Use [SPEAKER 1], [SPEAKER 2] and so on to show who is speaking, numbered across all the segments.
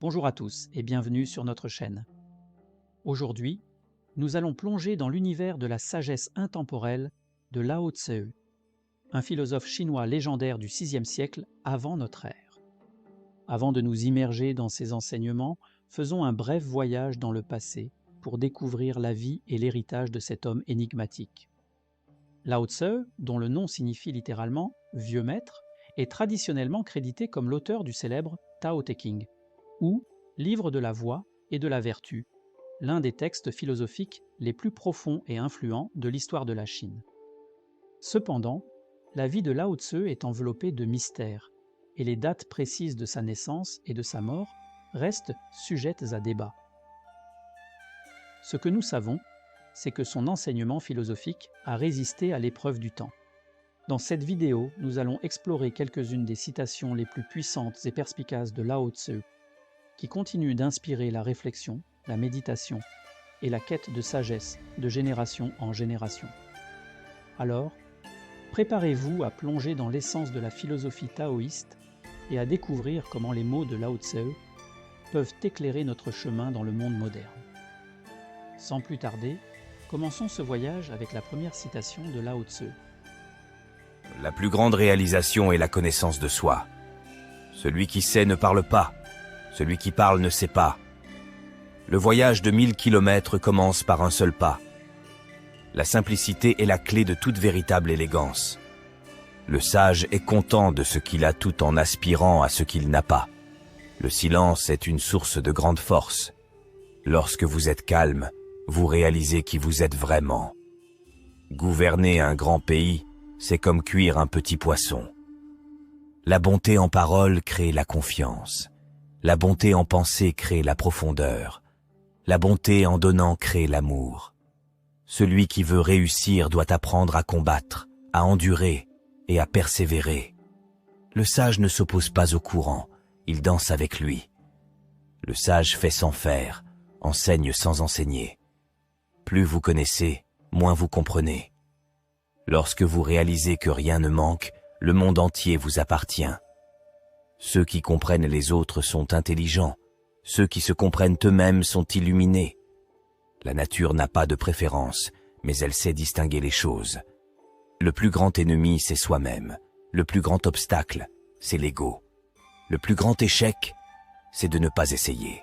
[SPEAKER 1] Bonjour à tous et bienvenue sur notre chaîne. Aujourd'hui, nous allons plonger dans l'univers de la sagesse intemporelle de Lao Tse, un philosophe chinois légendaire du VIe siècle avant notre ère. Avant de nous immerger dans ses enseignements, faisons un bref voyage dans le passé pour découvrir la vie et l'héritage de cet homme énigmatique. Lao Tse, dont le nom signifie littéralement « vieux maître », est traditionnellement crédité comme l'auteur du célèbre Tao Te Ching, ou Livre de la voie et de la vertu, l'un des textes philosophiques les plus profonds et influents de l'histoire de la Chine. Cependant, la vie de Lao Tse est enveloppée de mystères, et les dates précises de sa naissance et de sa mort restent sujettes à débat. Ce que nous savons, c'est que son enseignement philosophique a résisté à l'épreuve du temps. Dans cette vidéo, nous allons explorer quelques-unes des citations les plus puissantes et perspicaces de Lao Tse, qui continuent d'inspirer la réflexion, la méditation et la quête de sagesse de génération en génération. Alors, préparez-vous à plonger dans l'essence de la philosophie taoïste et à découvrir comment les mots de Lao Tse peuvent éclairer notre chemin dans le monde moderne. Sans plus tarder, commençons ce voyage avec la première citation de Lao Tse.
[SPEAKER 2] La plus grande réalisation est la connaissance de soi. Celui qui sait ne parle pas, celui qui parle ne sait pas. Le voyage de 1000 kilomètres commence par un seul pas. La simplicité est la clé de toute véritable élégance. Le sage est content de ce qu'il a tout en aspirant à ce qu'il n'a pas. Le silence est une source de grande force. Lorsque vous êtes calme, vous réalisez qui vous êtes vraiment. Gouverner un grand pays, c'est comme cuire un petit poisson. La bonté en parole crée la confiance. La bonté en pensée crée la profondeur. La bonté en donnant crée l'amour. Celui qui veut réussir doit apprendre à combattre, à endurer et à persévérer. Le sage ne s'oppose pas au courant, il danse avec lui. Le sage fait sans faire, enseigne sans enseigner. Plus vous connaissez, moins vous comprenez. Lorsque vous réalisez que rien ne manque, le monde entier vous appartient. Ceux qui comprennent les autres sont intelligents. Ceux qui se comprennent eux-mêmes sont illuminés. La nature n'a pas de préférence, mais elle sait distinguer les choses. Le plus grand ennemi, c'est soi-même. Le plus grand obstacle, c'est l'ego. Le plus grand échec, c'est de ne pas essayer.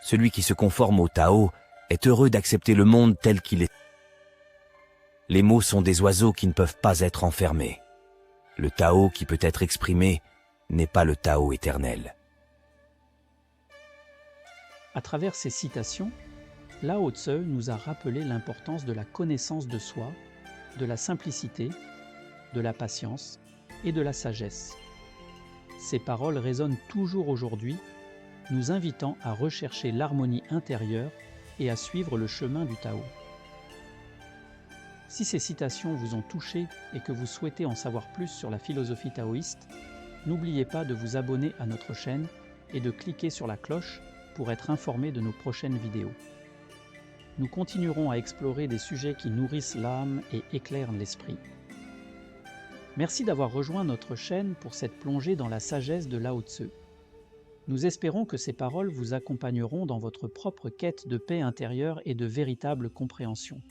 [SPEAKER 2] Celui qui se conforme au Tao est heureux d'accepter le monde tel qu'il est. Les mots sont des oiseaux qui ne peuvent pas être enfermés. Le Tao qui peut être exprimé n'est pas le Tao éternel.
[SPEAKER 1] À travers ces citations, Lao Tse nous a rappelé l'importance de la connaissance de soi, de la simplicité, de la patience et de la sagesse. Ces paroles résonnent toujours aujourd'hui, nous invitant à rechercher l'harmonie intérieure et à suivre le chemin du Tao. Si ces citations vous ont touché et que vous souhaitez en savoir plus sur la philosophie taoïste, n'oubliez pas de vous abonner à notre chaîne et de cliquer sur la cloche pour être informé de nos prochaines vidéos. Nous continuerons à explorer des sujets qui nourrissent l'âme et éclairent l'esprit. Merci d'avoir rejoint notre chaîne pour cette plongée dans la sagesse de Lao Tse. Nous espérons que ces paroles vous accompagneront dans votre propre quête de paix intérieure et de véritable compréhension.